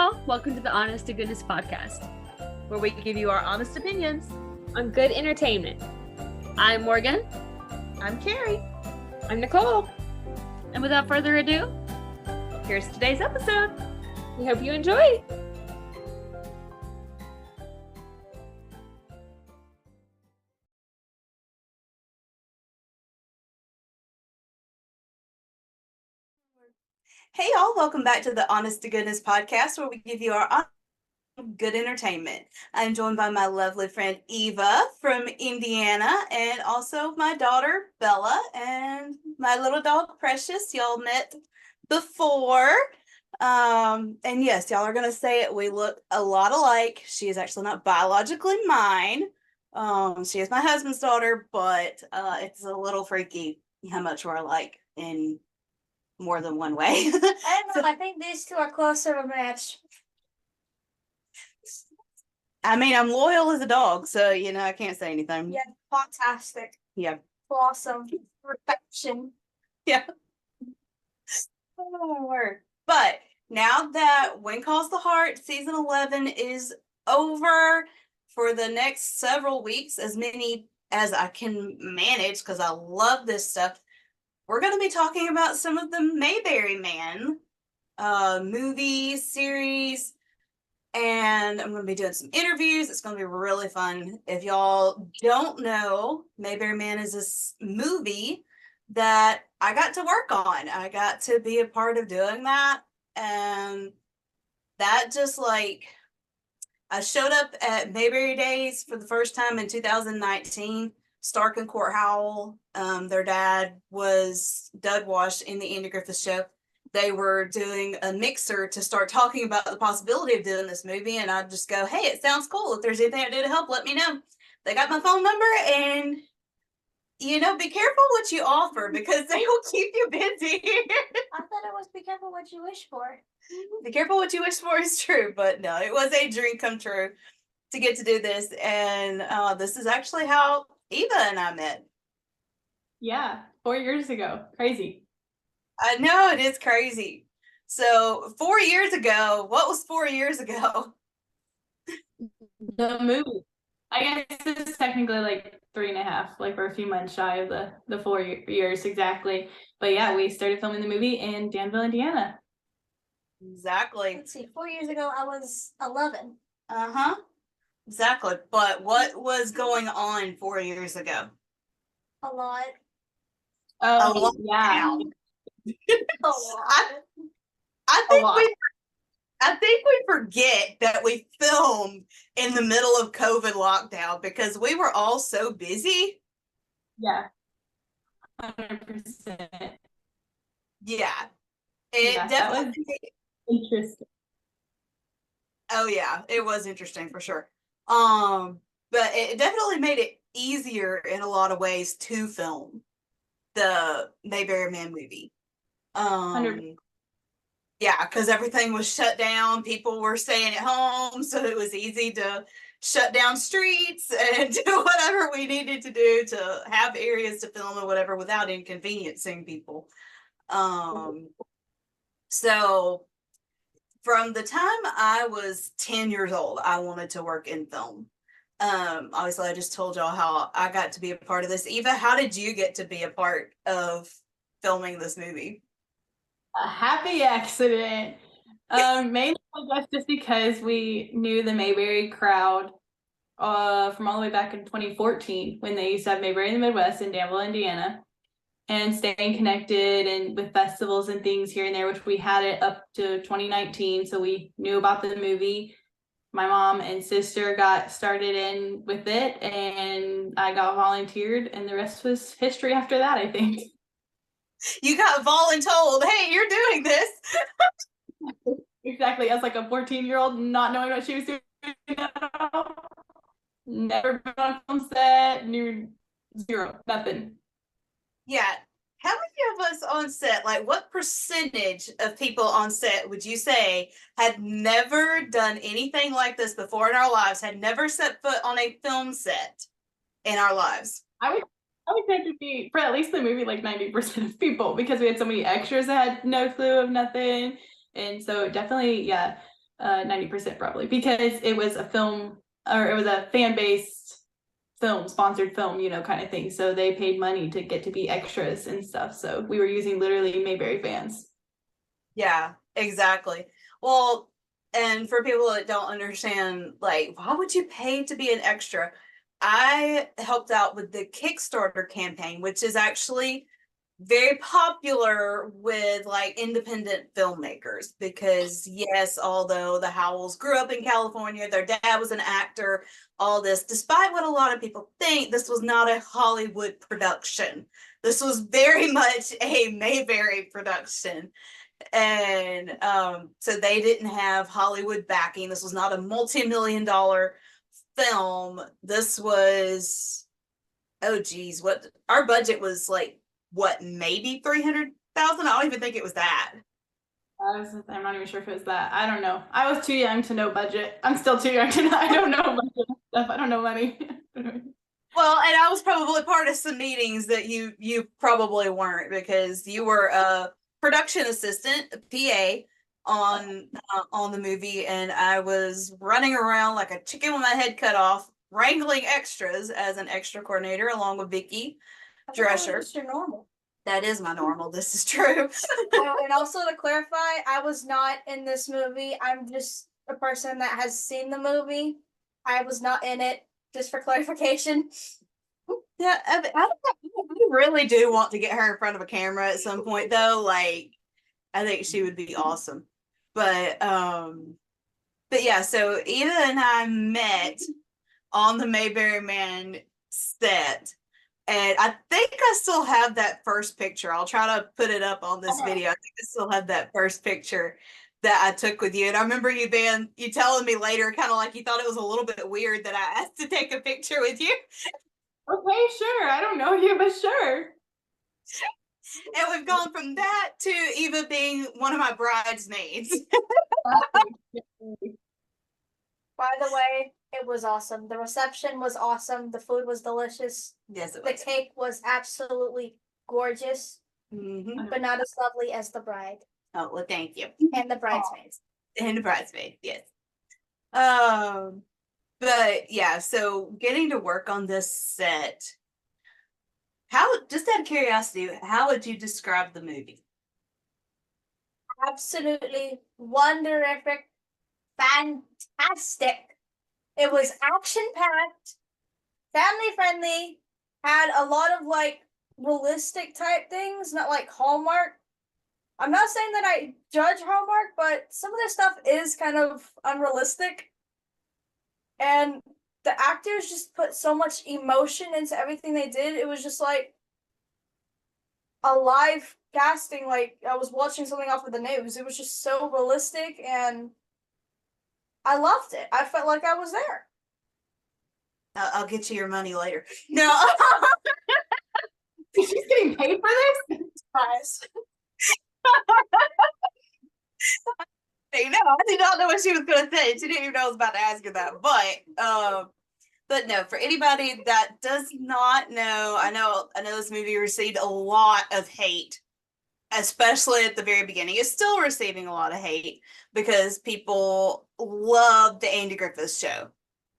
y'all. Welcome to the Honest to Goodness podcast, where we give you our honest opinions on good entertainment. I'm Morgan. I'm Kerri. I'm Nicole. And without further ado, here's today's episode. We hope you enjoy. Hey y'all, welcome back to the Honest to Goodness podcast, where we give you our good entertainment. I'm joined by my lovely friend Eva from Indiana, and also my daughter Bella and my little dog Precious. Y'all met before. And yes, y'all are gonna say it. We look a lot alike. She is actually not biologically mine. She is my husband's daughter, but it's a little freaky how much we're alike in more than one way. I don't know. I think these two are closer to match. I mean, I'm loyal as a dog, so, I can't say anything. Yeah, fantastic. Yeah. Awesome. Perfection. Yeah. Oh, word. But now that When Calls the Heart season 11 is over, for the next several weeks, as many as I can manage, because I love this stuff, we're going to be talking about some of the Mayberry Man movie series, and I'm going to be doing some interviews. It's going to be really fun. If y'all don't know, Mayberry Man is this movie that I got to work on. I got to be a part of doing that, and that just I showed up at Mayberry Days for the first time in 2019. Stark and Court Howell, their dad was Doug Wash in the Andy Griffith Show. They were doing a mixer to start talking about the possibility of doing this movie, and I'd just go, hey, it sounds cool. If there's anything I do to help, let me know. They got my phone number, and, be careful what you offer, because they will keep you busy. I thought it was be careful what you wish for. Be careful what you wish for is true, but no, it was a dream come true to get to do this, and this is actually how Eva and I met. Yeah, 4 years ago. Crazy. I know, it is crazy. So 4 years ago, what was 4 years ago? The movie. I guess it's technically 3.5, we're a few months shy of the 4 years exactly. But yeah, we started filming the movie in Danville, Indiana. Exactly. Let's see, 4 years ago, I was 11. Uh-huh. Exactly. But what was going on 4 years ago? A lot. Oh, a lot. Yeah. A lot. I think we forget that we filmed in the middle of COVID lockdown because we were all so busy. Yeah. 100%. Yeah. That was interesting. Oh yeah, it was interesting for sure. But it definitely made it easier in a lot of ways to film the Mayberry Man movie. 100%. Yeah, because everything was shut down. People were staying at home, so it was easy to shut down streets and do whatever we needed to do to have areas to film or whatever without inconveniencing people. So from the time I was 10 years old, I wanted to work in film. Obviously, I just told y'all how I got to be a part of this. Eva, how did you get to be a part of filming this movie? A happy accident. Mainly, I guess, just because we knew the Mayberry crowd from all the way back in 2014 when they used to have Mayberry in the Midwest in Danville, Indiana, and staying connected and with festivals and things here and there, which we had it up to 2019. So we knew about the movie. My mom and sister got started in with it, and I got volunteered, and the rest was history after that, I think. You got voluntold, hey, you're doing this. Exactly. As a 14-year-old, not knowing what she was doing at all. Never been on a film set, knew zero, nothing. Yeah. How many of us on set, what percentage of people on set would you say had never done anything like this before in our lives, had never set foot on a film set in our lives? I would say to be, for at least the movie, 90% of people, because we had so many extras that had no clue of nothing. And so definitely, yeah, 90% probably, because it was a film, or it was a fan-based film, sponsored film, kind of thing. So they paid money to get to be extras and stuff. So we were using literally Mayberry fans. Yeah, exactly. Well, and for people that don't understand, like, why would you pay to be an extra? I helped out with the Kickstarter campaign, which is actually very popular with like independent filmmakers because yes, although the Howells grew up in California, their dad was an actor, all this, despite what a lot of people think, this was not a Hollywood production. This was very much a Mayberry production. And so they didn't have Hollywood backing. This was not a multi-million-dollar film. This was, oh geez, what our budget was like, what, maybe 300,000? I don't even think it was that. I'm not even sure if it was that. I don't know. I was too young to know budget. I'm still too young to know. I don't know budget stuff. I don't know money. Well, and I was probably part of some meetings that you probably weren't, because you were a production assistant, a PA on the movie, and I was running around like a chicken with my head cut off, wrangling extras as an extra coordinator along with Vicky Drescher. That's your normal. That is my normal. This is true. And also to clarify, I was not in this movie. I'm just a person that has seen the movie. I was not in it, just for clarification. Yeah, I really do want to get her in front of a camera at some point, though. Like, I think she would be awesome. But yeah. So Eva and I met on the Mayberry Man set, and I think I still have that first picture. I'll try to put it up on this video. I think I still have that first picture that I took with you. And I remember you telling me later, kind of like you thought it was a little bit weird that I asked to take a picture with you. Okay, sure. I don't know you, but sure. And we've gone from that to Eva being one of my bridesmaids. By the way, it was awesome. The reception was awesome. The food was delicious. Yes, it The was. cake was absolutely gorgeous, but not as lovely as the bride Oh, well, thank you. and the bridesmaids. And the bridesmaid, yes. But yeah, so getting to work on this set, just out of curiosity, how would you describe the movie? Absolutely wonderific, fantastic. It was action-packed, family-friendly, had a lot of like realistic type things, not like Hallmark. I'm not saying that I judge Hallmark, but some of this stuff is kind of unrealistic. And the actors just put so much emotion into everything they did. It was just like a live casting, like I was watching something off of the news. It was just so realistic, and I loved it. I felt like I was there. I'll get you your money later. No. She's getting paid for this? Surprise. No, I did not know what she was going to say. She didn't even know I was about to ask her that. But no, for anybody that does not know, I know this movie received a lot of hate, especially at the very beginning. It's still receiving a lot of hate because people love the Andy Griffith Show.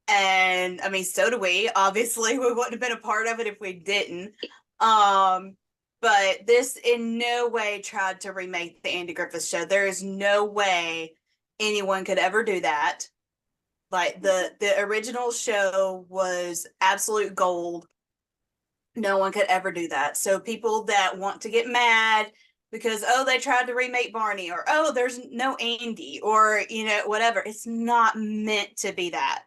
And I mean, so do we. Obviously, we wouldn't have been a part of it if we didn't. But this in no way tried to remake the Andy Griffith Show. There is no way anyone could ever do that. Like the original show was absolute gold. No one could ever do that. So people that want to get mad because, oh, they tried to remake Barney, or, oh, there's no Andy, or, whatever. It's not meant to be that.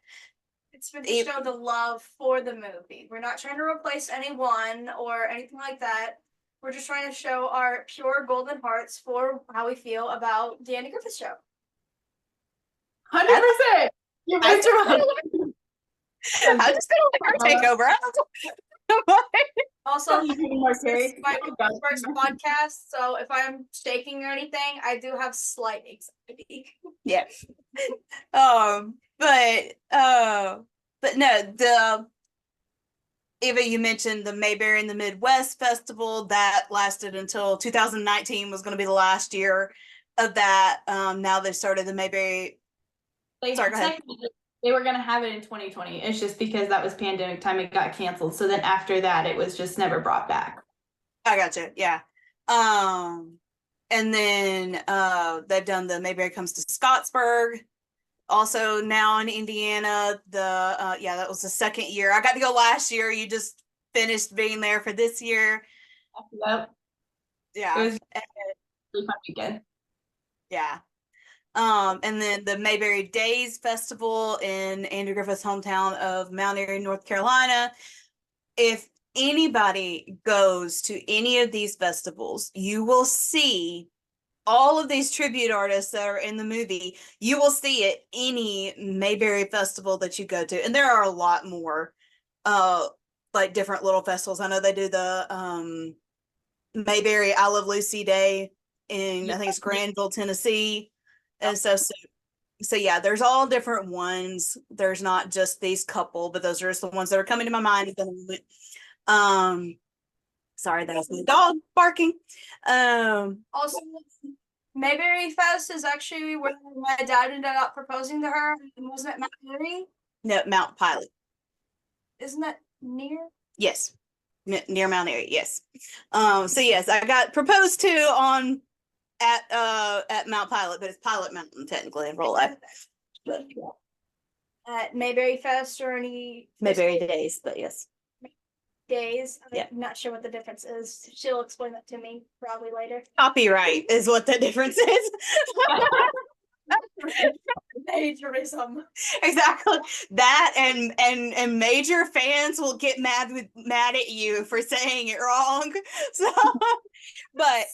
It's been to show the love for the movie. We're not trying to replace anyone or anything like that. We're just trying to show our pure golden hearts for how we feel about the Andy Griffith Show. 100%. You're right. I'm just gonna let her take over. Also, this Kerri. is my first podcast, so if I'm shaking or anything, I do have slight anxiety. Yeah. But no, Eva, you mentioned the Mayberry in the Midwest Festival that lasted until 2019 was going to be the last year of that. Now they've started the Mayberry Sorry, go ahead. technically, they were gonna have it in 2020. It's just because that was pandemic time, it got canceled. So then after that, it was just never brought back. I gotcha. Yeah. And then they've done the Mayberry Comes to Scottsburg. Also now in Indiana. That was the second year. I got to go last year. You just finished being there for this year. Yep. Yeah. It was a really fun weekend. Yeah. And then the Mayberry Days Festival in Andrew Griffith's hometown of Mount Airy, North Carolina. If anybody goes to any of these festivals, you will see all of these tribute artists that are in the movie. You will see it any Mayberry festival that you go to, and there are a lot more, like different little festivals. I know they do the Mayberry I Love Lucy Day in I think it's Granville, Tennessee, and so yeah, there's all different ones. There's not just these couple, but those are just the ones that are coming to my mind at the moment. Sorry, that was my dog barking. Also, Mayberry Fest is actually where my dad ended up proposing to her. And wasn't it Mount Airy? No, Mount Pilot. Isn't that near? Yes, near Mount Airy. Yes. So yes, I got proposed to on at Mount Pilot, but it's Pilot Mountain technically in real life. But yeah. At Mayberry Fest or any Mayberry Days, but yes. Days. Yeah. I'm not sure what the difference is. She'll explain that to me probably later. Copyright is what the difference is. Plagiarism. Exactly. That and major fans will get mad at you for saying it wrong. So, but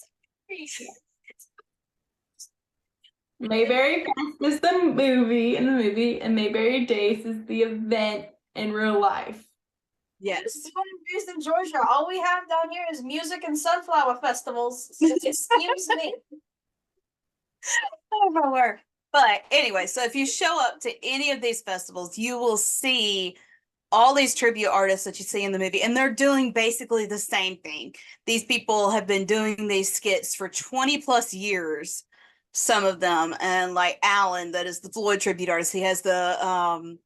Mayberry Fest is the movie in the movie, and Mayberry Days is the event in real life. yes. I'm based in Georgia. All we have down here is music and sunflower festivals. Excuse me. Everywhere. But anyway, so if you show up to any of these festivals, you will see all these tribute artists that you see in the movie, and they're doing basically the same thing. These people have been doing these skits for 20 plus years, some of them. And like Alan, that is the Floyd tribute artist, he has the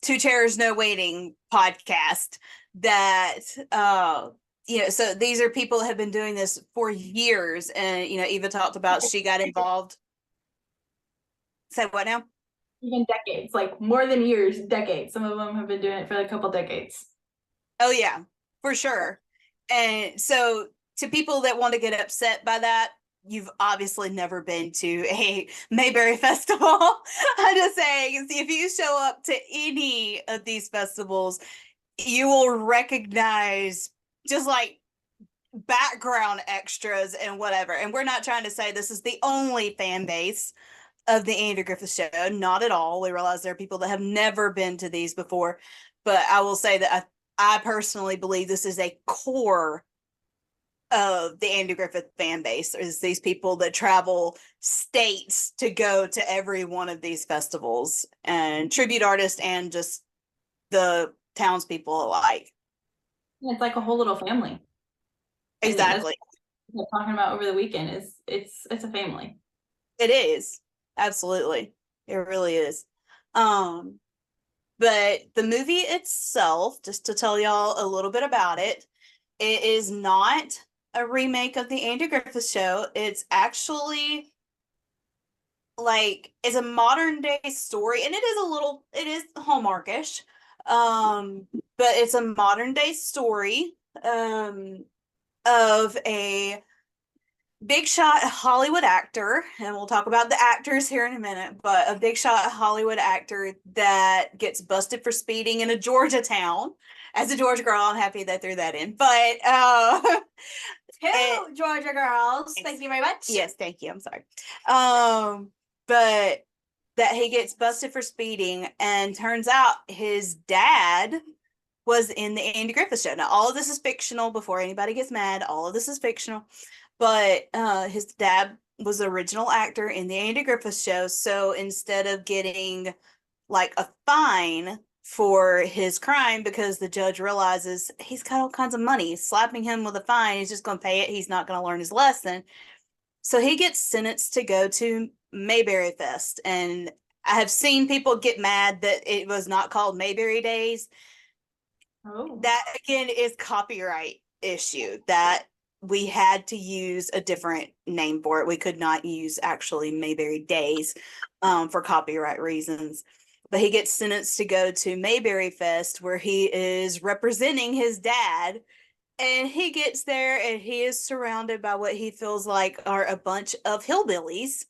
Two Chairs No Waiting podcast that so these are people that have been doing this for years. And Eva talked about she got involved. Say what now? Even decades, like more than years, decades. Some of them have been doing it for a couple decades. Oh yeah, for sure. And so to people that want to get upset by that, you've obviously never been to a Mayberry festival. I'm just saying, if you show up to any of these festivals, you will recognize just like background extras and whatever. And we're not trying to say this is the only fan base of the Andrew Griffith Show. Not at all. We realize there are people that have never been to these before, but I will say that I personally believe this is a core of the Andrew Griffith fan base, is these people that travel states to go to every one of these festivals, and tribute artists and just the townspeople alike. It's like a whole little family. Exactly. What we're talking about over the weekend is it's a family. It is. Absolutely. It really is. But the movie itself, just to tell y'all a little bit about it, it is not a remake of the Andrew Griffith Show. It's actually it's a modern day story, and it is Hallmarkish. But it's a modern day story of a big shot Hollywood actor, and we'll talk about the actors here in a minute, but a big shot Hollywood actor that gets busted for speeding in a Georgia town. As a Georgia girl, I'm happy they threw that in. But Georgia girls, thank you very much. Yes, thank you. I'm sorry. But that he gets busted for speeding, and turns out his dad was in the Andy Griffith Show. Now, all of this is fictional. Before anybody gets mad, all of this is fictional. But his dad was the original actor in the Andy Griffith Show. So instead of getting like a fine for his crime, because the judge realizes he's got all kinds of money, slapping him with a fine, he's just going to pay it. He's not going to learn his lesson. So he gets sentenced to go to Mayberry Fest. And I have seen people get mad that it was not called Mayberry Days. Oh. That again is copyright issue that we had to use a different name for it. We could not use actually Mayberry Days for copyright reasons. But he gets sentenced to go to Mayberry Fest where he is representing his dad. And he gets there and he is surrounded by what he feels like are a bunch of hillbillies,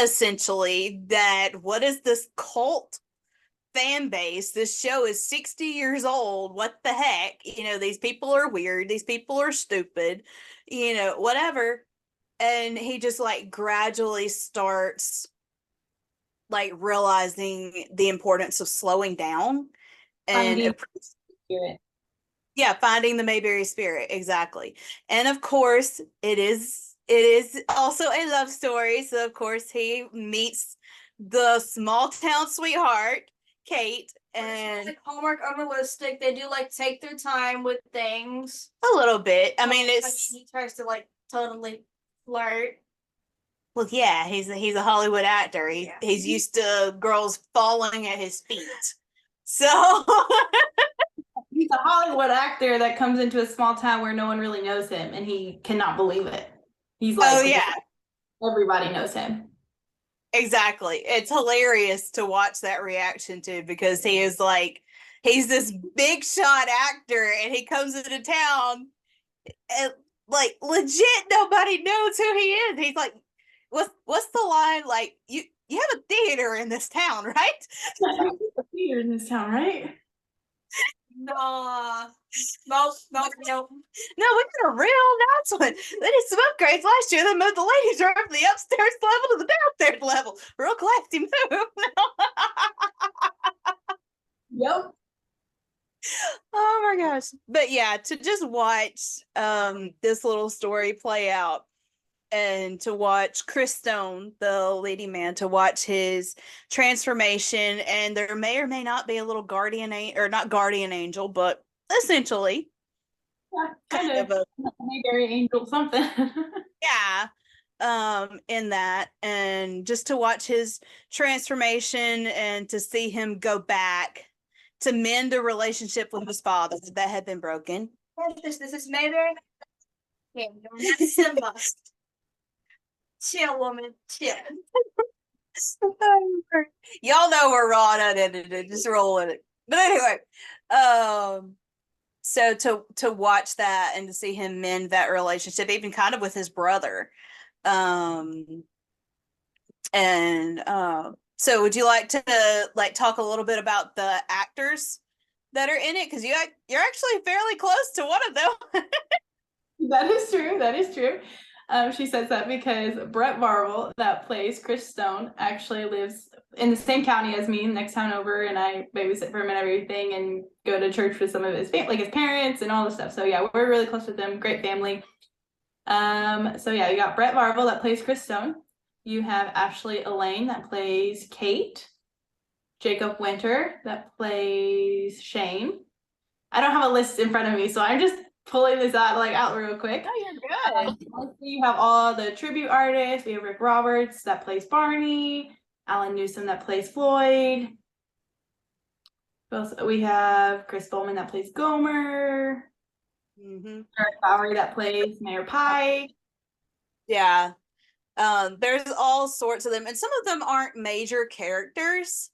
essentially. That what is this cult fan base? This show is 60 years old. What the heck? These people are weird. These people are stupid, whatever. And he just like gradually starts like realizing the importance of slowing down and Finding spirit. yeah, finding the Mayberry spirit, exactly. And of course, it is also a love story. So of course he meets the small town sweetheart, Kate, and like Hallmark unrealistic. They do like take their time with things. a little bit. I mean, he tries to like totally flirt. well, yeah, he's a Hollywood actor. He's used to girls falling at his feet. So He's a Hollywood actor that comes into a small town where no one really knows him, and he cannot believe it. He's like, oh yeah, everybody knows him. exactly. It's hilarious to watch that reaction too, because he's this big shot actor and he comes into town and like legit nobody knows who he is. He's like, what's the line? Like, you have a theater in this town, right? Theater in this town, right? No. No, we got a real announcement. They did smoke grades last year. They moved the ladies' room from the upstairs level to the downstairs level. Real classy move. Yep. Oh my gosh. But yeah, to just watch this little story play out, and to watch Chris Stone, the lady man, to watch his transformation, and there may or may not be a little or not guardian angel, but essentially Yeah, kind of a Mayberry angel something. yeah, in that, and just to watch his transformation and to see him go back to mend a relationship with his father that had been broken. This is Mayberry. Yeah, that's Simba. Chill, woman. Chill. Y'all know we're raw and unedited. Just roll with it. But anyway, so to watch that and to see him mend that relationship, even kind of with his brother, so would you like to like talk a little bit about the actors that are in it? Because you're actually fairly close to one of them. That is true. That is true. She says that because Brett Marvel, that plays Chris Stone, actually lives in the same county as me, next town over, and I babysit for him and everything, and go to church with some of his like his parents and all this stuff. So yeah, we're really close with them. Great family. So yeah, you got Brett Marvel that plays Chris Stone. You have Ashley Elaine that plays Kate. Jacob Winter that plays Shane. I don't have a list in front of me, so I'm just pulling this out real quick. Oh, you're good. You have all the tribute artists. We have Rick Roberts that plays Barney, Alan Newsom that plays Floyd. We have Chris Bowman that plays Gomer. Eric Bowery that plays Mayor Pike. Yeah. There's all sorts of them, and some of them aren't major characters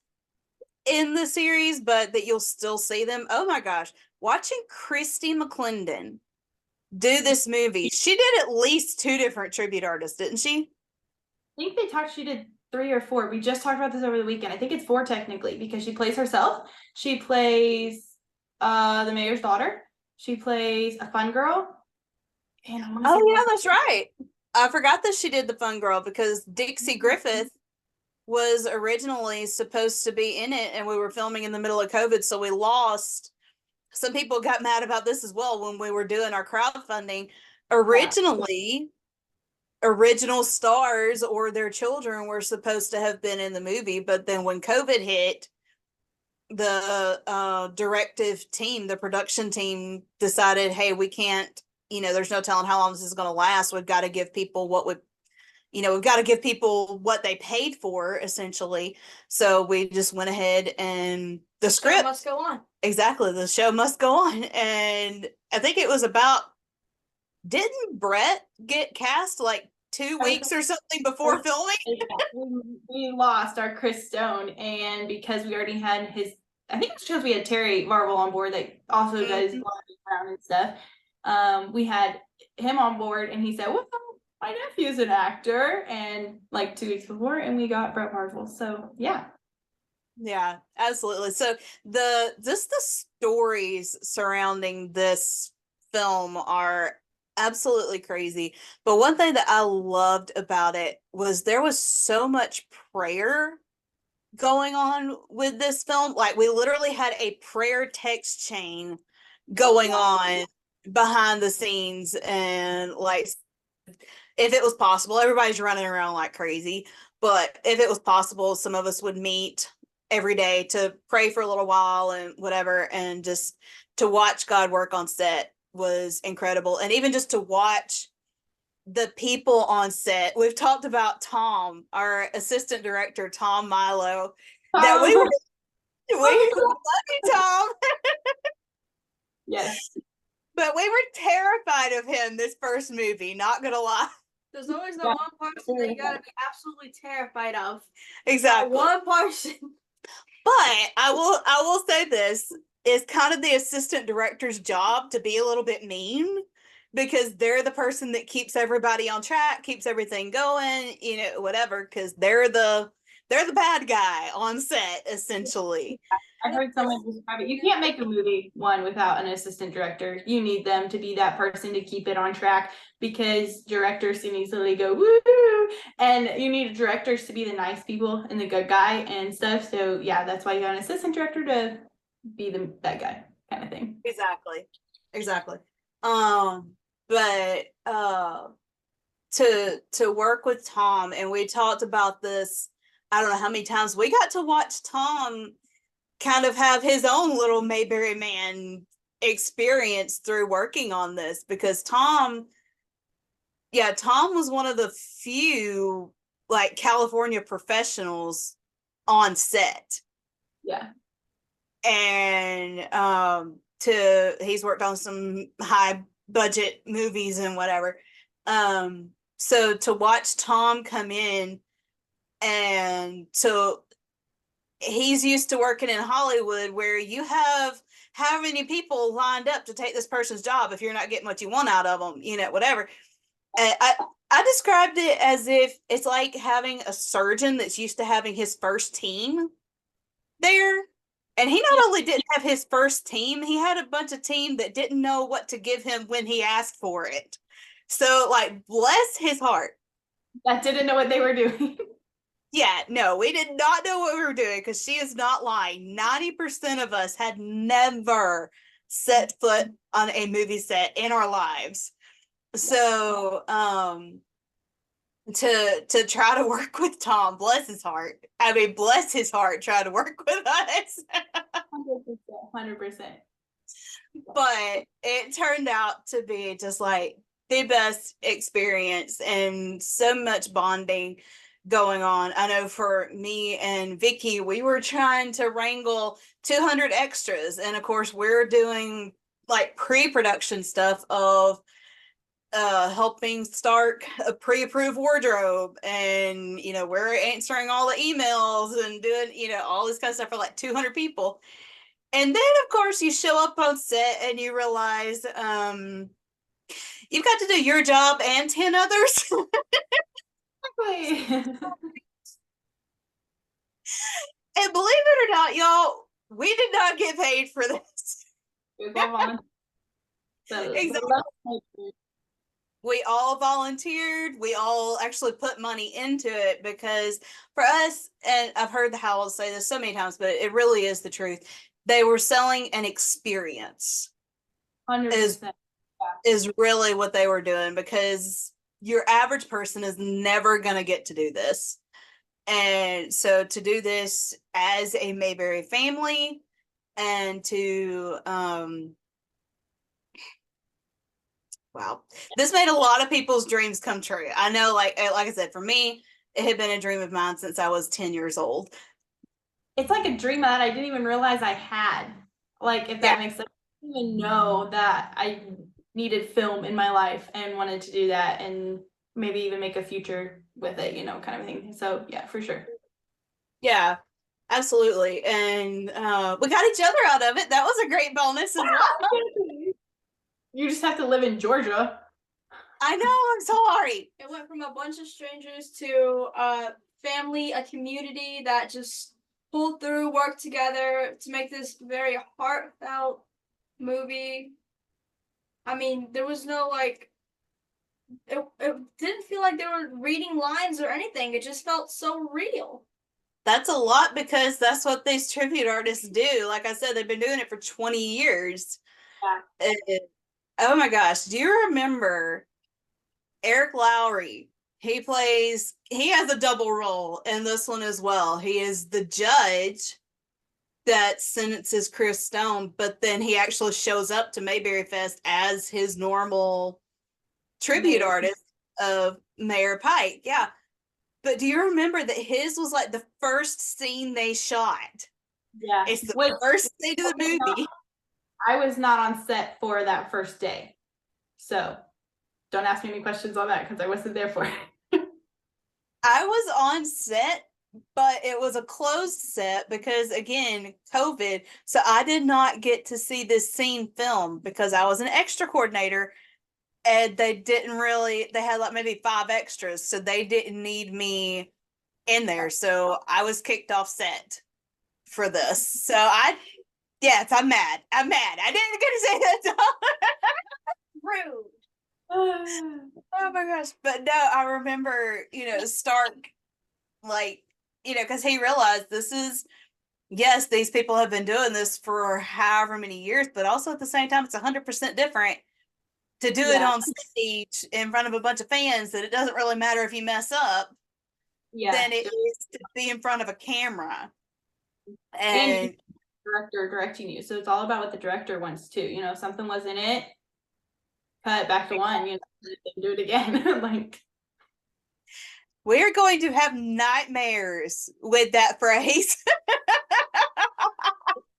in the series, but that you'll still see them. Oh my gosh. Watching Christy McClendon do this movie, she did at least 2 different tribute artists, didn't she? I think she did 3 or 4. We just talked about this over the weekend. I think it's 4 technically, because she plays herself. She plays the mayor's daughter. She plays a fun girl. And yeah, that's right. I forgot that she did the fun girl because Dixie Griffith was originally supposed to be in it, and we were filming in the middle of COVID, so we lost. Some people got mad about this as well when we were doing our crowdfunding. Originally, original stars or their children were supposed to have been in the movie, but then when COVID hit, the directive team, the production team decided, hey, we can't, there's no telling how long this is going to last. We've got to give people what would we've got to give people what they paid for, essentially. So we just went ahead and the script Show must go on. Exactly, the show must go on. And I think it was about, didn't Brett get cast like 2 weeks or something before filming? We lost our Chris Stone, and because we already had his, I think it's because we had Terry Marvel on board that also does around and stuff. We had him on board, and he said, "Well, my nephew's an actor," and like 2 weeks before, and we got Brett Marvel. So yeah. Yeah, absolutely. So the stories surrounding this film are absolutely crazy. But one thing that I loved about it was there was so much prayer going on with this film. Like, we literally had a prayer text chain going on behind the scenes, and like, if it was possible, everybody's running around like crazy, but if it was possible, some of us would meet every day to pray for a little while and whatever, and just to watch God work on set was incredible. And even just to watch the people on set. We've talked about Tom, our assistant director, Tom Milo, that we love you, Tom. Yes. But we were terrified of him this first movie, not gonna lie. There's always that one person that you gotta be absolutely terrified of. Exactly. That one person. But I will say this is kind of the assistant director's job to be a little bit mean, because they're the person that keeps everybody on track, keeps everything going, whatever, because they're the bad guy on set, essentially. I heard someone describe it. You can't make a movie one without an assistant director. You need them to be that person to keep it on track, because directors can easily go woo, and you need directors to be the nice people and the good guy and stuff. So yeah, that's why you got an assistant director to be the bad guy kind of thing. Exactly. But to work with Tom, and we talked about this, I don't know how many times we got to watch Tom kind of have his own little Mayberry Man experience through working on this, because Tom was one of the few like California professionals on set. Yeah. And he's worked on some high budget movies and whatever. So to watch Tom come in, and so he's used to working in Hollywood, where you have how many people lined up to take this person's job if you're not getting what you want out of them, whatever. And I described it as if it's like having a surgeon that's used to having his first team there. And he not only didn't have his first team, he had a bunch of team that didn't know what to give him when he asked for it. So, like, bless his heart. That didn't know what they were doing. Yeah, no, we did not know what we were doing, because she is not lying. 90% of us had never set foot on a movie set in our lives. So, to try to work with Tom, bless his heart. I mean, bless his heart trying to work with us. 100%. But it turned out to be just like the best experience, and so much bonding going on. I know for me and Vicky, we were trying to wrangle 200 extras, and of course we're doing like pre-production stuff of helping start a pre-approved wardrobe, and we're answering all the emails and doing all this kind of stuff for like 200 people. And then of course you show up on set and you realize you've got to do your job and 10 others. And believe it or not, y'all, we did not get paid for this. Exactly. We all volunteered. We all actually put money into it, because for us, and I've heard the Howells say this so many times, but it really is the truth. They were selling an experience. 100%. Is really what they were doing, because your average person is never going to get to do this. And so to do this as a Mayberry family, and to Wow. This made a lot of people's dreams come true. I know, like I said, for me, it had been a dream of mine since I was 10 years old. It's like a dream that I didn't even realize I had. Like, if Yeah. that makes sense. I didn't even know that I needed film in my life and wanted to do that and maybe even make a future with it, kind of thing. So yeah, for sure. Yeah, absolutely. And we got each other out of it. That was a great bonus as well. You just have to live in Georgia. I know, I'm sorry. It went from a bunch of strangers to a family, a community that just pulled through, worked together to make this very heartfelt movie. I mean, there was no like it didn't feel like they were reading lines or anything. It just felt so real. That's a lot because that's what these tribute artists do. Like I said, they've been doing it for 20 years. Yeah. And, oh my gosh, do you remember Eric Lowry? He has a double role in this one as well. He is the judge that sentences Chris Stone, but then he actually shows up to Mayberry Fest as his normal tribute artist of Mayor Pike. Yeah. But do you remember that his was like the first scene they shot? Yeah. It's the first scene of the movie. I was not on set for that first day. So don't ask me any questions on that because I wasn't there for it. I was on set, but it was a closed set because, again, COVID. So I did not get to see this scene filmed because I was an extra coordinator and they had like maybe 5 extras. So they didn't need me in there. So I was kicked off set for this. So yes, I'm mad. I'm mad. I didn't get to say that. Rude. Oh my gosh. But no, I remember, Stark, like, because he realized yes, these people have been doing this for however many years, but also at the same time, it's 100% different to do it on stage in front of a bunch of fans that it doesn't really matter if you mess up than it is to be in front of a camera. And director directing you. So it's all about what the director wants too. If something was in it, cut back to one, do it again. Like, we're going to have nightmares with that phrase.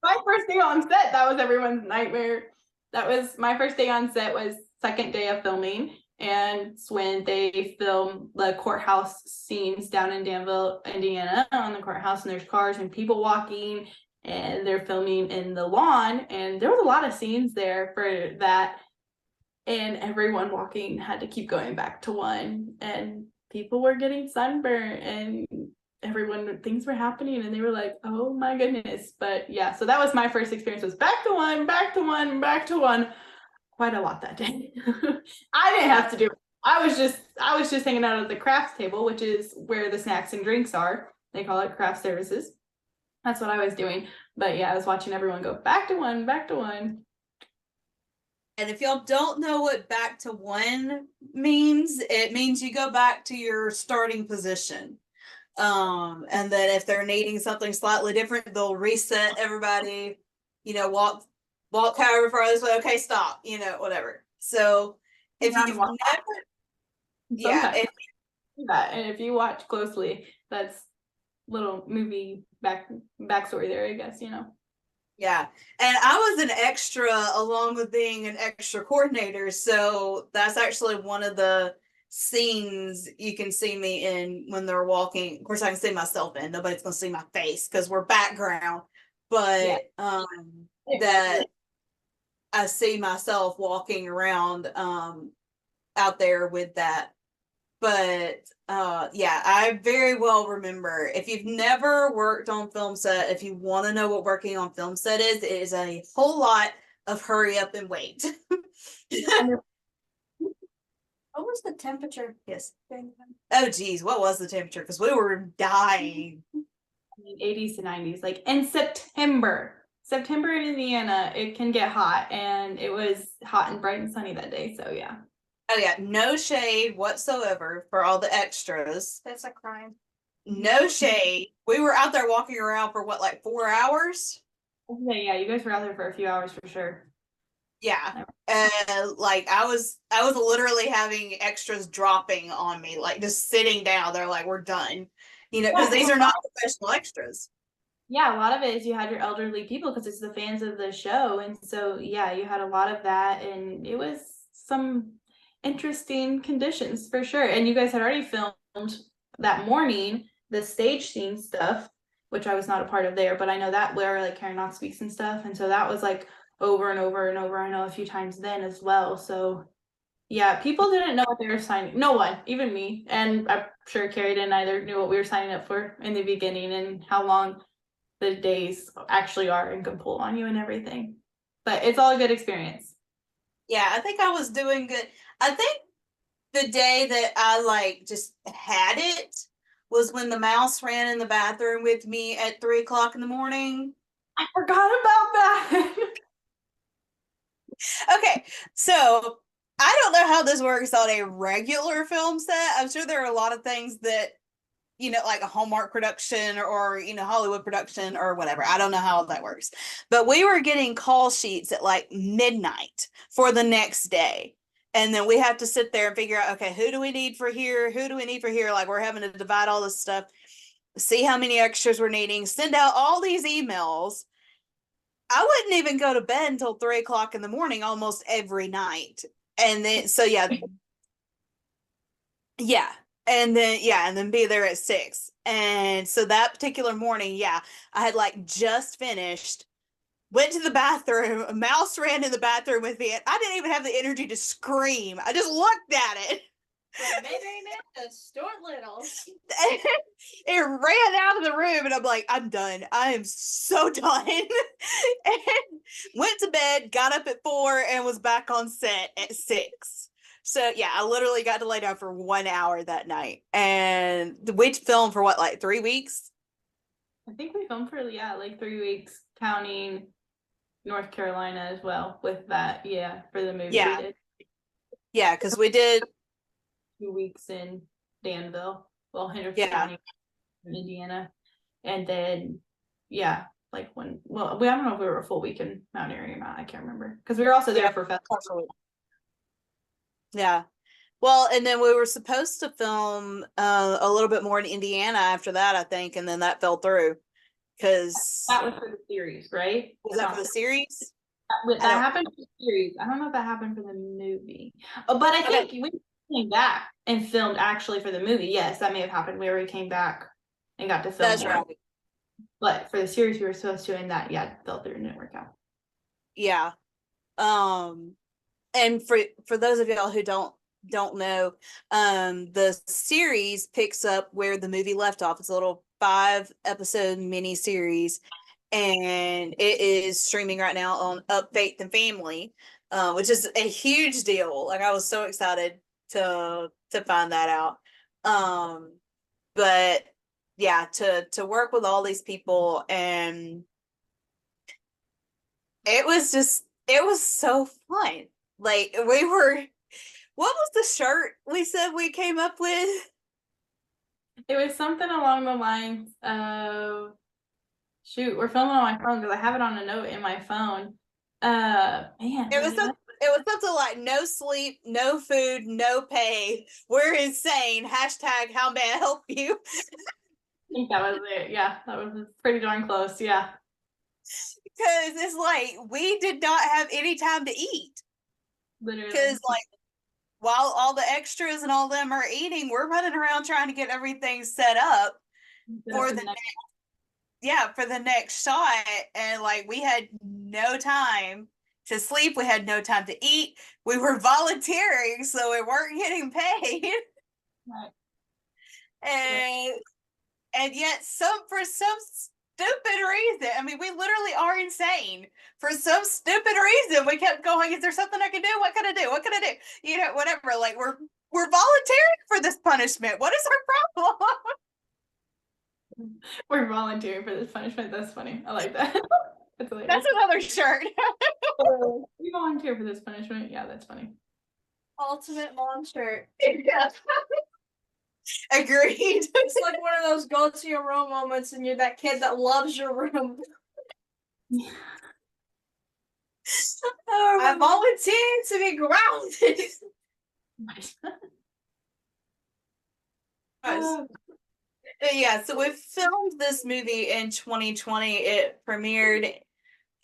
my first day on set, that was everyone's nightmare. That was my first day on set was second day of filming. And it's when they film the courthouse scenes down in Danville, Indiana, on the courthouse, and there's cars and people walking, and they're filming in the lawn. And there was a lot of scenes there for that. And everyone walking had to keep going back to one. And people were getting sunburned and things were happening and they were like, oh my goodness. But yeah, so that was my first experience, was back to one, back to one, back to one. Quite a lot that day. I didn't have to do it. I was just hanging out at the crafts table, which is where the snacks and drinks are. They call it craft services. That's what I was doing. But yeah, I was watching everyone go back to one, back to one. And if y'all don't know what back to one means, it means you go back to your starting position. And then if they're needing something slightly different, they'll reset everybody, walk however far this way, okay, stop, whatever. So if you've never, and if you watch closely, that's little movie backstory there, I guess, Yeah. And I was an extra along with being an extra coordinator. So that's actually one of the scenes you can see me in when they're walking. Of course, I can see myself in. Nobody's going to see my face because we're background. But that I see myself walking around out there with that. But I very well remember. If you've never worked on film set, if you want to know what working on film set is, it is a whole lot of hurry up and wait. What was the temperature? Yes. Oh geez, what was the temperature? Because we were dying. 80s to 90s, like in September in Indiana, it can get hot, and it was hot and bright and sunny that day. So yeah. Oh yeah, no shade whatsoever for all the extras. That's a crime. No shade. We were out there walking around for what, like 4 hours? Yeah, you guys were out there for a few hours for sure. Yeah. Like I was literally having extras dropping on me, like just sitting down. They're like, we're done. You know, because these are not professional extras. Yeah, a lot of it is you had your elderly people because it's the fans of the show. And so, yeah, you had a lot of that. And it was some interesting conditions for sure. And you guys had already filmed that morning the stage scene stuff, which I was not a part of there, but I know that where like Karen Knox speaks and stuff. And so that was like over and over and over. I know a few times then as well. So, yeah, people didn't know what they were signing. No one, even me. And I'm sure Kerri didn't either knew what we were signing up for in the beginning and how long the days actually are and can pull on you and everything. But it's all a good experience. Yeah, I think I was doing good. I think the day that I like just had it was when the mouse ran in the bathroom with me at 3 o'clock in the morning. I forgot about that. Okay, so I don't know how this works on a regular film set. I'm sure there are a lot of things that, you know, like a Hallmark production or, you know, Hollywood production or whatever. I don't know how that works. But we were getting call sheets at like midnight for the next day. And then we have to sit there and figure out, okay, who do we need for here? Who do we need for here? Like we're having to divide all this stuff, see how many extras we're needing, send out all these emails. I wouldn't even go to bed until 3 o'clock in the morning almost every night. And then, so yeah, yeah. And then be there at 6. And so that particular morning, yeah, I had like just finished, went to the bathroom, a mouse ran in the bathroom with me, and I didn't even have the energy to scream. I just looked at it. From Mayberry Man to Stuart Little. It ran out of the room, and I'm like, I'm done. I am so done. And went to bed, got up at 4, and was back on set at 6. So yeah, I literally got to lay down for 1 hour that night, and we filmed for what, like 3 weeks? I think we filmed for like 3 weeks, counting North Carolina as well with that. Yeah, for the movie Yeah. we did Yeah, because we did 2 weeks in Danville, well, Henderson Yeah. County, in Indiana, and then like when we I don't know if we were a full week in Mount Airy or not. I can't remember because we were also there for festival. Yeah. Well, and then we were supposed to film a little bit more in Indiana after that, I think, and then that fell through because That was for the series, right? was that for the series? That happened for the series. I don't know if that happened for the movie. Oh, but I think we came back and filmed actually for the movie. Yes, that may have happened. We already came back and got to film. That's more. right. But for the series we were supposed to, and that fell through and didn't work out. Yeah. And for those of y'all who don't know, the series picks up where the movie left off. It's a little 5-episode mini series, and it is streaming right now on Up Faith and Family, which is a huge deal. Like I was so excited to find that out. But yeah, to work with all these people, and it was so fun. Like we were, what was the shirt we said we came up with? It was something along the lines of, shoot, we're filming on my phone because I have it on a note in my phone. Man, It was something like no sleep, no food, no pay. We're insane. Hashtag how may I help you? I think that was it. Yeah, that was pretty darn close. Yeah. Because it's like we did not have any time to eat. Literally. Because like while all the extras and all them are eating, we're running around trying to get everything set up for the next shot. And like we had no time to sleep, we had no time to eat. We were volunteering, so we weren't getting paid. Right. And yet for some stupid reason, I mean, we literally are insane. For some stupid reason, we kept going, is there something I can do? What can I do? What can I do? You know, whatever. Like we're volunteering for this punishment. What is our problem? We're volunteering for this punishment. That's funny. I like that. That's another shirt. We volunteer for this punishment. Yeah, that's funny. Ultimate mom shirt. Yeah. Agreed. It's like one of those go to your room moments, and you're that kid that loves your room. I volunteered to be grounded. Yeah, so we filmed this movie in 2020. It premiered,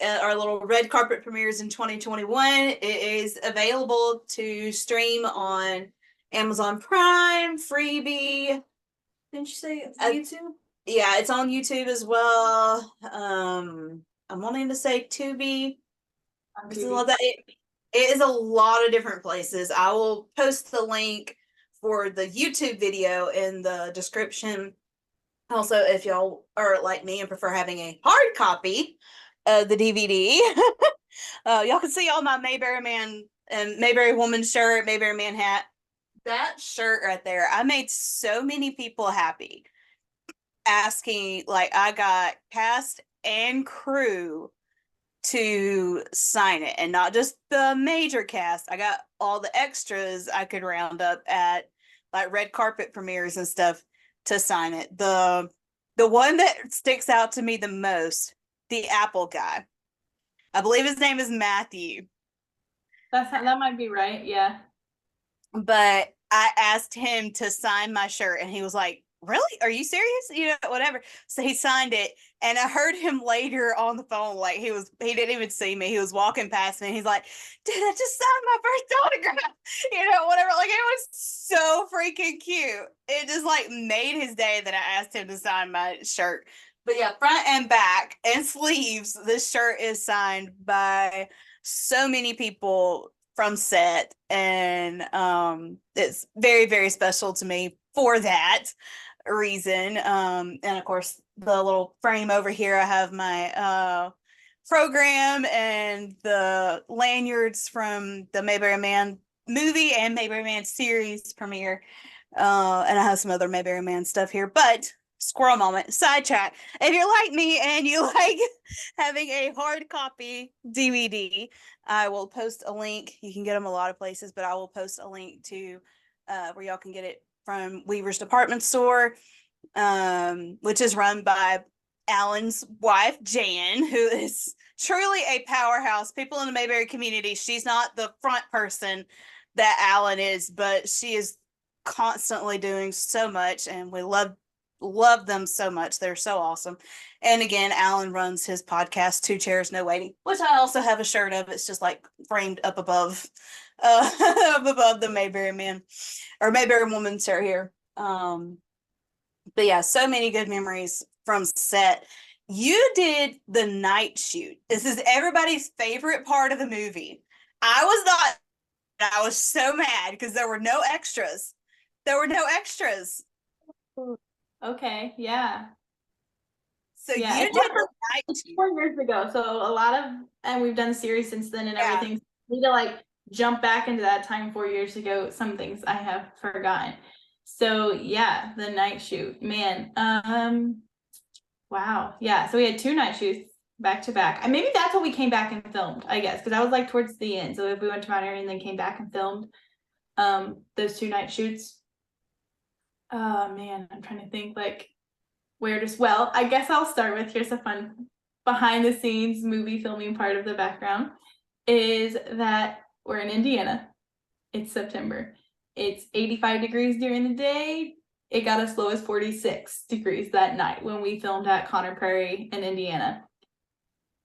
our little red carpet premieres in 2021. It is available to stream on Amazon Prime, Freebie. Didn't you say YouTube? Yeah, it's on YouTube as well. I'm wanting to say Tubi. It is a lot of different places. I will post the link for the YouTube video in the description. Also, if y'all are like me and prefer having a hard copy of the DVD, y'all can see all my Mayberry Man and Mayberry Woman shirt, Mayberry Man hat. That shirt right there, I made so many people happy asking, like, I got cast and crew to sign it, and not just the major cast. I got all the extras I could round up at like red carpet premieres and stuff to sign it. The one that sticks out to me the most, the Apple guy. I believe his name is Matthew. That might be right, yeah. But I asked him to sign my shirt, and he was like, really? Are you serious? You know, whatever. So he signed it, and I heard him later on the phone, like he didn't even see me. He was walking past me, and he's like, dude, I just signed my first autograph. You know, whatever. Like, it was so freaking cute. It just like made his day that I asked him to sign my shirt. But yeah, front and back and sleeves, this shirt is signed by so many people from set, and it's very, very special to me for that reason. And of course, the little frame over here, I have my program and the lanyards from the Mayberry Man movie and Mayberry Man series premiere. And I have some other Mayberry Man stuff here, but squirrel moment, sidetrack. If you're like me and you like having a hard copy DVD, I will post a link. You can get them a lot of places, but I will post a link to where y'all can get it from Weaver's Department Store, which is run by Alan's wife, Jan, who is truly a powerhouse. People in the Mayberry community, she's not the front person that Alan is, but she is constantly doing so much, and we love them so much. They're so awesome. And again, Alan runs his podcast, Two Chairs No Waiting, which I also have a shirt of. It's just like framed up above up above the Mayberry Man or Mayberry Woman shirt here. But yeah, so many good memories from set. You did the night shoot. This is everybody's favorite part of the movie. I was not. I was so mad because there were no extras. Okay, yeah. So yeah, you did the night shoot 4 years ago. So a lot of, and we've done series since then and everything. So we need to like jump back into that time 4 years ago. Some things I have forgotten. So yeah, the night shoot, man. Wow. Yeah. So we had 2 night shoots back to back. And maybe that's what we came back and filmed, I guess, because I was like towards the end. So if we went to Mount Airy and then came back and filmed those 2 night shoots. Oh man, I'm trying to think like where to, well, I guess I'll start with, here's a fun behind the scenes movie filming part of the background, is that we're in Indiana. It's September. It's 85 degrees during the day. It got as low as 46 degrees that night when we filmed at Conner Prairie in Indiana.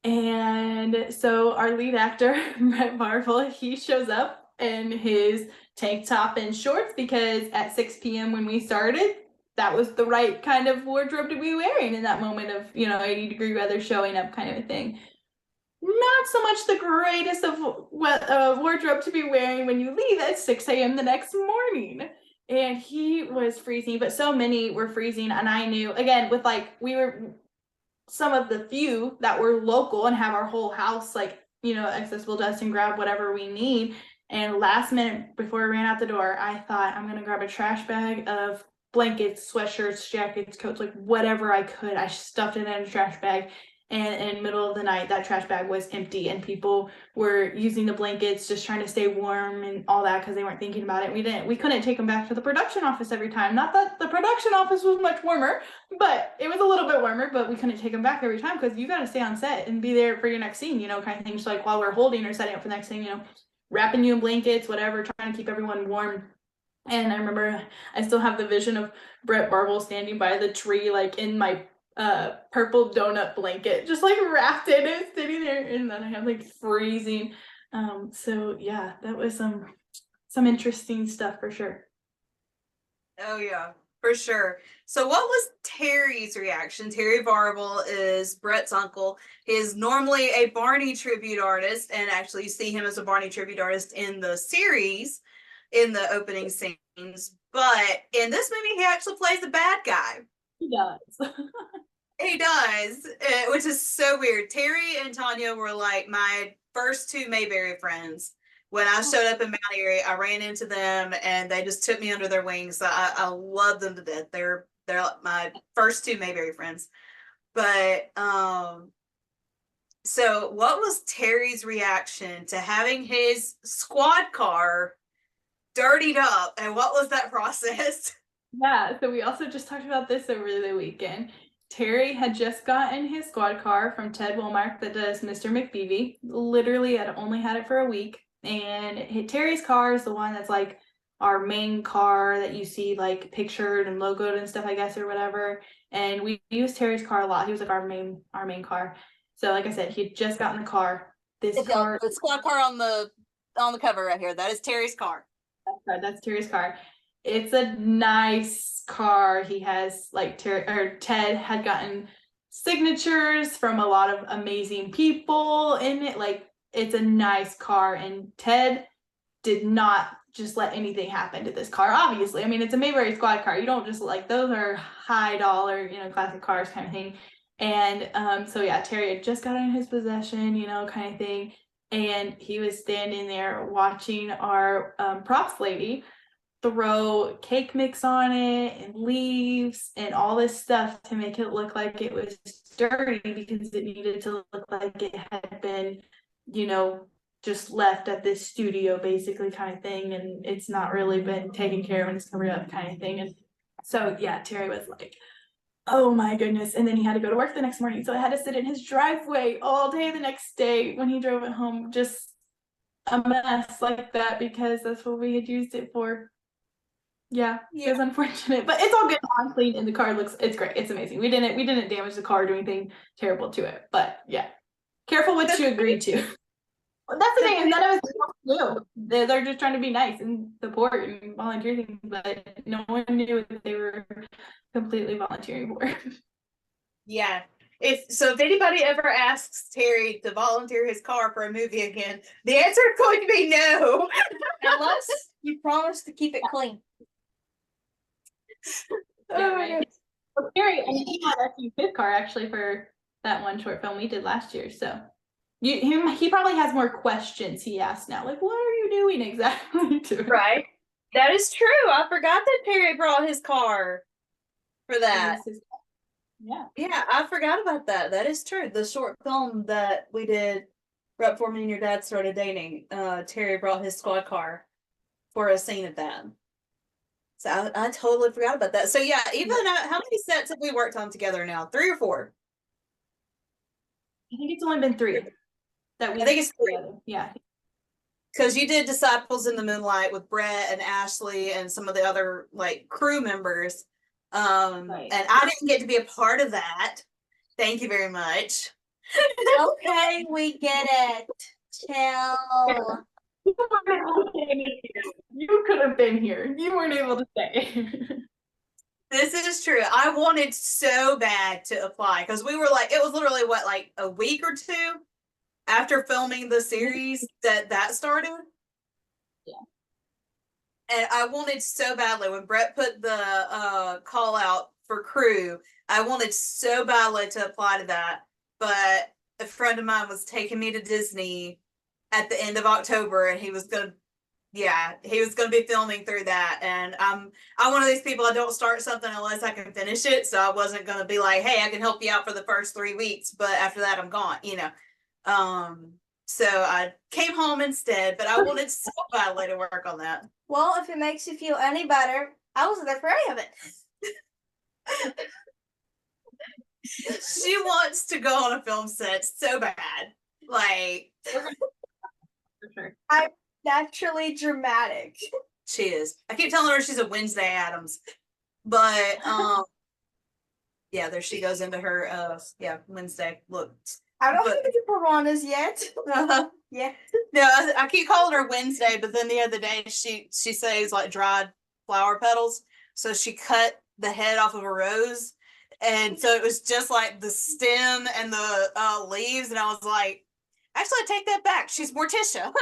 And so our lead actor, Brett Marvel, he shows up in his tank top and shorts because at 6 p.m. when we started, that was the right kind of wardrobe to be wearing in that moment of, 80-degree weather showing up kind of a thing. Not so much the greatest of wardrobe to be wearing when you leave at 6 a.m. the next morning. And he was freezing, but so many were freezing. And I knew, again, with we were some of the few that were local and have our whole house, accessible to us and grab whatever we need. And last minute before I ran out the door, I thought I'm going to grab a trash bag of blankets, sweatshirts, jackets, coats, like whatever I could. I stuffed it in a trash bag and in the middle of the night that trash bag was empty and people were using the blankets just trying to stay warm and all that because they weren't thinking about it. We couldn't take them back to the production office every time. Not that the production office was much warmer, but it was a little bit warmer, but we couldn't take them back every time because you got to stay on set and be there for your next scene, kind of things. So like while we're holding or setting up for the next thing, wrapping you in blankets, whatever, trying to keep everyone warm. And I remember I still have the vision of Brett Barble standing by the tree, like in my purple donut blanket, just like wrapped in it, sitting there, and then I have like freezing. So yeah, that was some interesting stuff for sure. Oh yeah, for sure. So what was Terry's reaction? Terry Barble is Brett's uncle. He is normally a Barney tribute artist, and actually you see him as a Barney tribute artist in the series, in the opening scenes. But in this movie, he actually plays the bad guy. He does. He does, which is so weird. Terry and Tanya were like my first two Mayberry friends. When I showed up in Mount Airy, I ran into them and they just took me under their wings. So I love them to death. They're my first two Mayberry friends. But so what was Terry's reaction to having his squad car dirtied up, and what was that process? Yeah, so we also just talked about this over the weekend. Terry had just gotten his squad car from Ted Womark that does Mr. McBeevy. Literally, I'd only had it for a week. And Terry's car is the one that's like our main car that you see like pictured and logoed and stuff, I guess, or whatever. And we used Terry's car a lot. He was like our main car. So like I said, he'd just gotten the car. The squad car on the cover right here. That is Terry's car. That's Terry's car. It's a nice car. He has like Ted had gotten signatures from a lot of amazing people in it. Like it's a nice car, and Ted did not just let anything happen to this car. Obviously, I mean it's a Mayberry squad car. You don't just like those are high dollar, classic cars kind of thing. And so yeah, Terry had just got it in his possession, kind of thing. And he was standing there watching our props lady throw cake mix on it and leaves and all this stuff to make it look like it was dirty because it needed to look like it had been, just left at this studio basically kind of thing. And it's not really been taken care of and it's covered up kind of thing. And so, yeah, Terry was like, oh my goodness. And then he had to go to work the next morning. So I had to sit in his driveway all day the next day when he drove it home, just a mess like that because that's what we had used it for. Yeah, it was unfortunate, but it's all good on clean and the car it's great. It's amazing. We didn't damage the car or do anything terrible to it, but yeah. Careful what you agree to. That's the thing, is none of us knew. They're just trying to be nice and support and volunteer things, but no one knew what they were completely volunteering for. Yeah. If anybody ever asks Terry to volunteer his car for a movie again, the answer is going to be no. Unless you promise to keep it clean. Yeah, right. Well, Terry, and he had us use his car actually for that one short film we did last year. So he probably has more questions he asks now. Like, what are you doing exactly to it? Right. That is true. I forgot that Terry brought his car for that. Yeah. Yeah, I forgot about that. That is true. The short film that we did right before me and your dad started dating, Terry brought his squad car for a scene of that. So I totally forgot about that. So yeah, even how many sets have we worked on together now? 3 or 4? I think it's only been 3. I think it's 3. Yeah. Because you did Disciples in the Moonlight with Brett and Ashley and some of the other like crew members. Right. And I didn't get to be a part of that. Thank you very much. Okay, we get it. Chill. You could have been here. You weren't able to stay. This is true. I wanted so bad to apply because we were like, it was literally what, like a week or 2 after filming the series that started. Yeah. And I wanted so badly when Brett put the call out for crew, I wanted so badly to apply to that. But a friend of mine was taking me to Disney at the end of October and he was going to yeah, he was going to be filming through that, and I'm one of these people, I don't start something unless I can finish it, so I wasn't going to be like, hey, I can help you out for the first 3 weeks, but after that I'm gone, so I came home instead, but I wanted so badly to work on that. Well, if it makes you feel any better, I wasn't there for any of it. She wants to go on a film set so bad, like For sure. I'm naturally dramatic. she is. I keep telling her she's a Wednesday Addams, but yeah, there she goes into her Wednesday look. I don't have any piranhas yet. Yeah. No, I keep calling her Wednesday, but then the other day she says like dried flower petals, so she cut the head off of a rose, and so it was just like the stem and the leaves, and I was like, actually, I take that back. She's Morticia.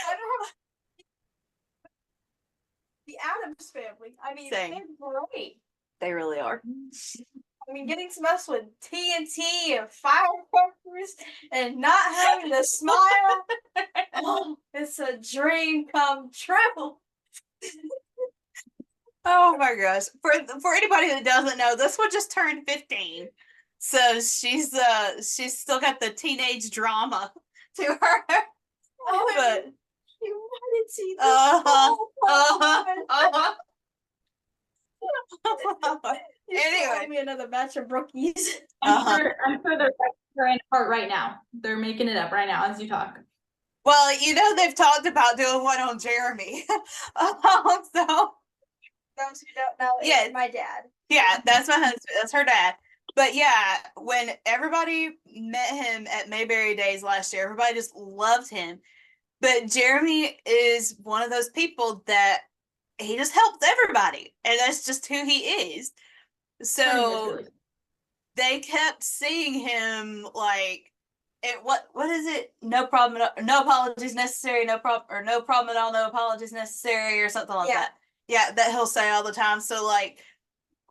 I don't have the Addams family. I mean, Same. they're great. They really are. I mean, getting to mess with TNT and firecrackers and not having to smile. Oh, it's a dream come true. Oh my gosh. For anybody that doesn't know, this one just turned 15. So she's still got the teenage drama to her. Oh, But humanity. Anyway. Give me another batch of brookies. I'm sure they're writing her right now. They're making it up right now as you talk. Well, they've talked about doing one on Jeremy. So Those who don't know, Yeah. it's my dad. yeah, that's my husband. That's her dad. But yeah, when everybody met him at Mayberry Days last year, everybody just loved him. But Jeremy is one of those people that he just helps everybody, and that's just who he is. So they kept seeing him like, what is it? No problem, no apologies necessary, no problem at all, no apologies necessary, or something like that. Yeah, that he'll say all the time. So like,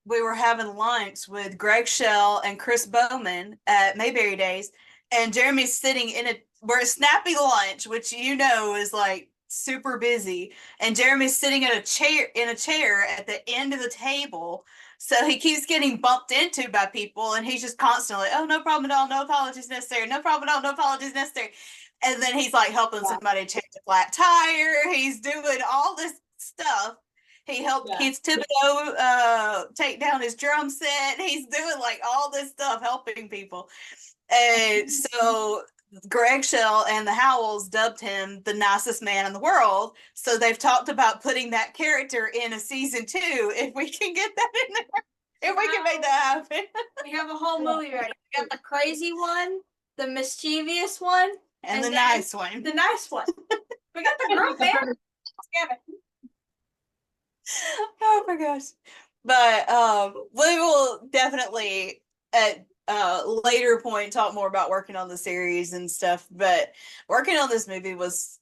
we were having lunch with Greg Shell and Chris Bowman at Mayberry Days, and Jeremy's sitting we're at Snappy Lunch, which is like super busy, and Jeremy's sitting in a chair at the end of the table. So he keeps getting bumped into by people, and he's just constantly, oh, no problem at all, no apologies necessary, no problem at all, no apologies necessary. And then he's like helping somebody change a flat tire. He's doing all this stuff. He helped Keith Thibodeau take down his drum set. He's doing like all this stuff, helping people. And so Greg Shell and the Howells dubbed him the nicest man in the world. So they've talked about putting that character in a season 2 if we can get that in there. If we can make that happen. We have a whole movie ready. We got the crazy one, the mischievous one, and the nice one. The nice one. We got the girl there. Oh my gosh. But we will definitely at a later point talk more about working on the series and stuff. But working on this movie was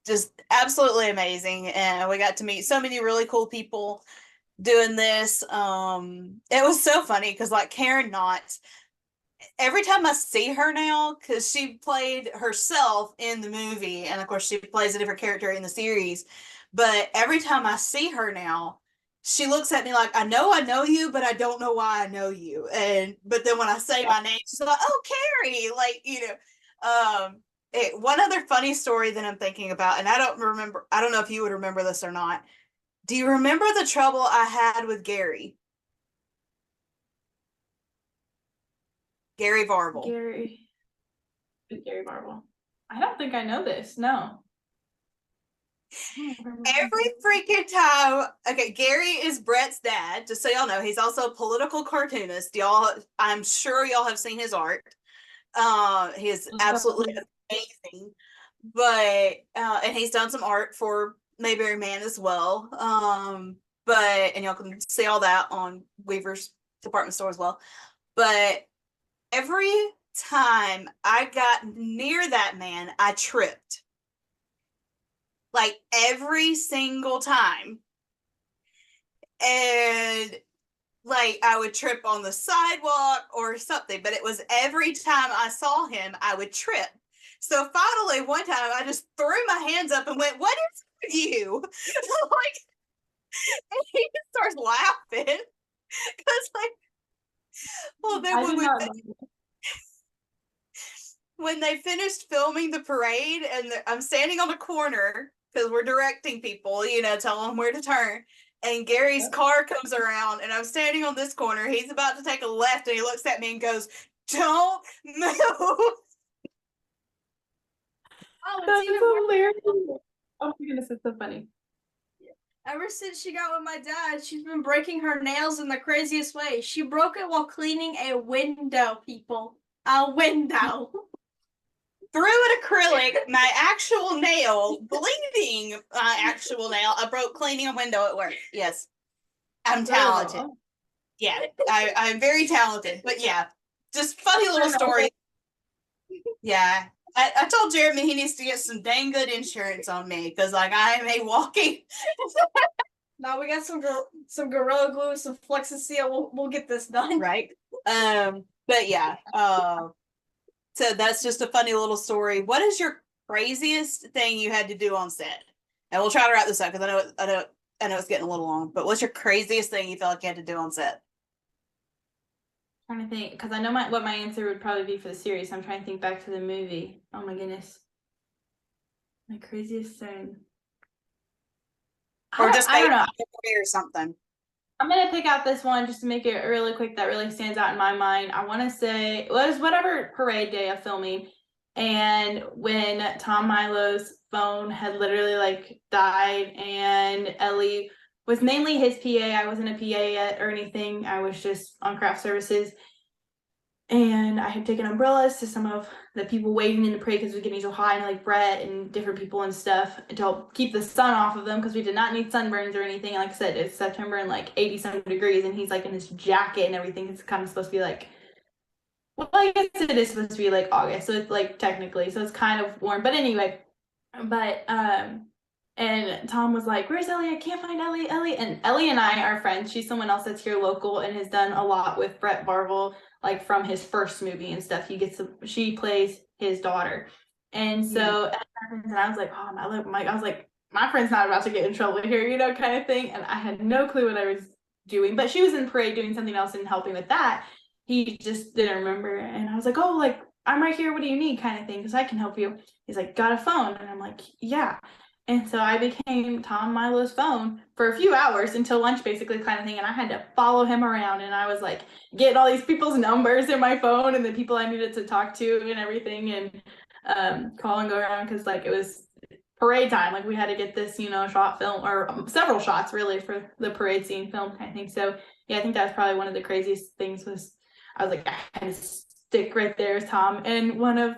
just absolutely amazing, and we got to meet so many really cool people doing this. It was so funny because like Karen Knott, every time I see her now, because she played herself in the movie, and of course she plays a different character in the series, but every time I see her now, she looks at me like, I know you, but I don't know why I know you. But then when I say my name, she's like, oh, Kerri, like, one other funny story that I'm thinking about, and I don't know if you would remember this or not. Do you remember the trouble I had with Gary? Gary Varble. Gary Varble. I don't think I know this. No. Every freaking time. Okay, Gary is Brett's dad. Just so y'all know, he's also a political cartoonist. I'm sure y'all have seen his art. He is absolutely amazing. But and he's done some art for Mayberry Man as well. And y'all can see all that on Weaver's department store as well. But every time I got near that man, I tripped. Like every single time. And like I would trip on the sidewalk or something, but it was every time I saw him, I would trip. So finally, one time, I just threw my hands up and went, "What is with you?" Like, and he just starts laughing because, like, well, then I did not know. when they finished filming the parade, and I'm standing on the corner because we're directing people, telling them where to turn. And Gary's car comes around, and I'm standing on this corner. He's about to take a left, and he looks at me and goes, "Don't move." Oh, it's That's even worse. hilarious. Oh my goodness, it's so funny. Ever since she got with my dad, she's been breaking her nails in the craziest way. She broke it while cleaning a window, people. A window. Through an acrylic, my actual nail, bleeding actual nail, I broke cleaning a window at work. Yes. I'm talented. Oh. Yeah, I'm very talented. But yeah, just funny little story. Yeah. I told Jeremy he needs to get some dang good insurance on me because, like, I am a walking. Now we got some Gorilla Glue, some Flexi Seal. We'll get this done. Right. But yeah. So that's just a funny little story. What is your craziest thing you had to do on set? And we'll try to wrap this up because I know it's getting a little long. But what's your craziest thing you felt like you had to do on set? Trying to think, because I know what my answer would probably be for the series. I'm trying to think back to the movie. Oh my goodness. My craziest thing. Or just I don't know. or something. I'm gonna pick out this one just to make it really quick that really stands out in my mind. I want to say it was whatever parade day of filming, and when Tom Milo's phone had literally like died, and Ellie was mainly his PA. I wasn't a PA yet or anything. I was just on craft services. And I had taken umbrellas to some of the people waiting in the parade because it was getting so hot, and like Brett and different people and stuff to help keep the sun off of them because we did not need sunburns or anything. And like I said, it's September and like 80-some degrees, and he's like in his jacket and everything. It's kind of supposed to be like, well, I guess it is supposed to be like August, so it's like technically, so it's kind of warm. But anyway, and Tom was like, "Where's Ellie? I can't find Ellie." And Ellie and I are friends. She's someone else that's here local and has done a lot with Brett Barvel, like from his first movie and stuff. She plays his daughter. And so and I was like, "Oh, I was like, my friend's not about to get in trouble here, kind of thing." And I had no clue what I was doing, but she was in the parade doing something else and helping with that. He just didn't remember. And I was like, "Oh, like, I'm right here. What do you need?" kind of thing, because I can help you. He's like, "Got a phone?" And I'm like, "Yeah." And so I became Tom Milo's phone for a few hours until lunch, basically, kind of thing. And I had to follow him around, and I was like getting all these people's numbers in my phone and the people I needed to talk to and everything, and call and go around because like it was parade time. Like we had to get this, shot film or several shots really for the parade scene film kind of thing. So yeah, I think that was probably one of the craziest things was I was like, I had to stick right there as Tom. And one of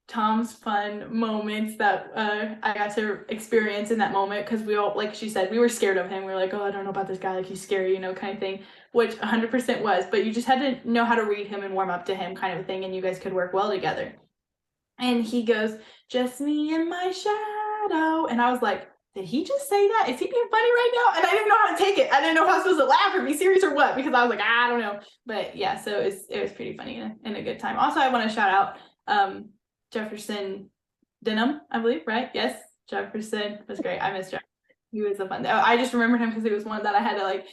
Tom's fun moments that I got to experience in that moment, because we all, like she said, we were scared of him. We were like, "Oh, I don't know about this guy, like he's scary, kind of thing," which 100% was, but you just had to know how to read him and warm up to him kind of thing, and you guys could work well together. And he goes, "Just me and my shadow," and I was like, did he just say that? Is he being funny right now? And I didn't know how to take it. I didn't know if I was supposed to laugh or be serious or what, because I was like, I don't know. But yeah, so it was pretty funny and a good time. Also, I want to shout out Jefferson Denham, I believe, right? Yes, Jefferson was great. I miss Jefferson. He was a fun. I just remembered him because he was one that I had to like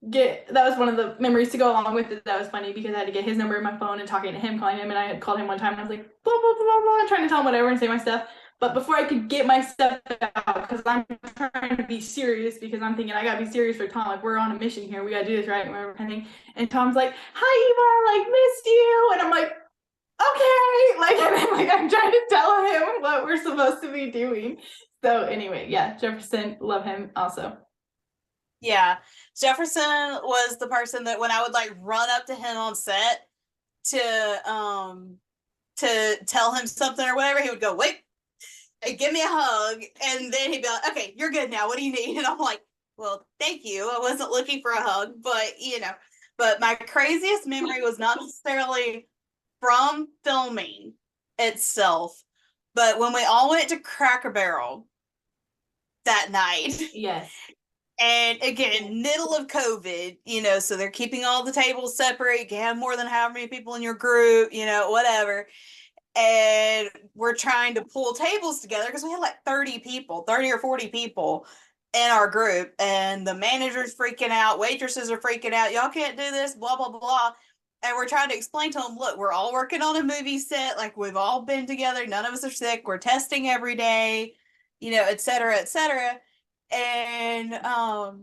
get. That was one of the memories to go along with it. That was funny because I had to get his number in my phone and talking to him, calling him, and I had called him one time and I was like blah blah blah blah, trying to tell him whatever and say my stuff. But before I could get my stuff out, because I'm trying to be serious, because I'm thinking I gotta be serious for Tom. Like we're on a mission here. We gotta do this right. And Tom's like, "Hi Eva, like missed you," and I'm like, okay, like I'm trying to tell him what we're supposed to be doing. So anyway, yeah, Jefferson, love him also. Yeah, Jefferson was the person that when I would like run up to him on set to tell him something or whatever, he would go, "Wait, and give me a hug," and then he'd be like, "Okay, you're good now. What do you need?" And I'm like, "Well, thank you. I wasn't looking for a hug, but But my craziest memory was not necessarily from filming itself, but when we all went to Cracker Barrel that night. Yes. And again, middle of COVID, so they're keeping all the tables separate. You can have more than however many people in your group, whatever. and we're trying to pull tables together because we had like 30 or 40 people in our group, and the manager's freaking out, waitresses are freaking out, y'all can't do this, blah blah blah. And we're trying to explain to them, look, we're all working on a movie set, like we've all been together, none of us are sick, we're testing every day, et cetera, et cetera. And I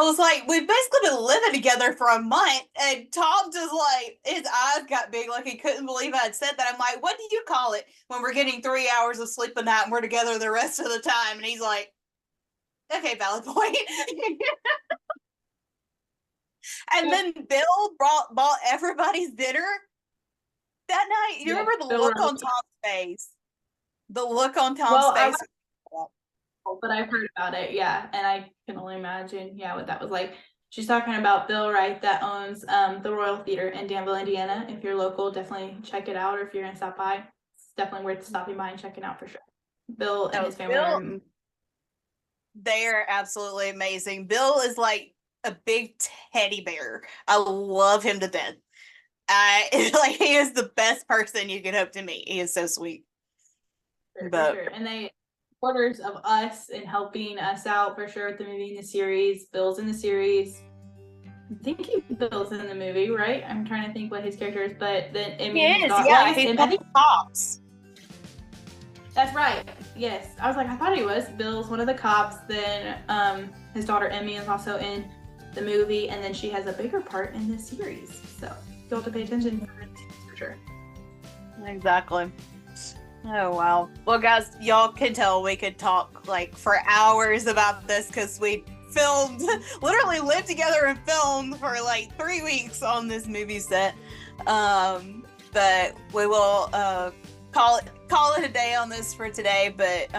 was like, we've basically been living together for a month, and Tom just like, his eyes got big, like he couldn't believe I had said that. I'm like, what do you call it when we're getting 3 hours of sleep a night and we're together the rest of the time? And he's like, okay, valid point. And then Bill bought everybody's dinner that night. You remember the look on Tom's face? The look on Tom's face. But I've heard about it, yeah, and I can only imagine, what that was like. She's talking about Bill Wright that owns the Royal Theater in Danville, Indiana. If you're local, definitely check it out, or if you're gonna stop by, it's definitely worth stopping by and checking out for sure. Bill and his family they're absolutely amazing. Bill is like a big teddy bear. I love him to death. Like, he is the best person you could hope to meet. He is so sweet. For sure. And they supporters of us and helping us out for sure with the movie and the series. Bill's in the series. I think Bill's in the movie, right? I'm trying to think what his character is, but then he is. Yeah, he's one of the cops. That's right. Yes. I was like, I thought he was. Bill's one of the cops. Then his daughter Emmy is also in the movie, and then she has a bigger part in the series. So you'll have to pay attention to her for sure. Exactly. Oh wow. Well, guys, y'all can tell we could talk like for hours about this because we literally lived together and filmed for like 3 weeks on this movie set. But we will call it a day on this for today. But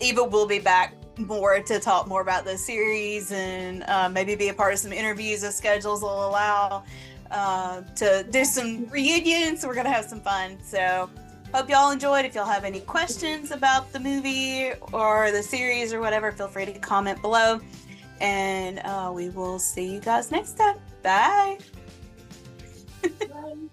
Eva will be back more to talk more about the series and maybe be a part of some interviews if schedules will allow, to do some reunions. So we're gonna have some fun. So hope y'all enjoyed. If y'all have any questions about the movie or the series or whatever, feel free to comment below. And we will see you guys next time. Bye. Bye.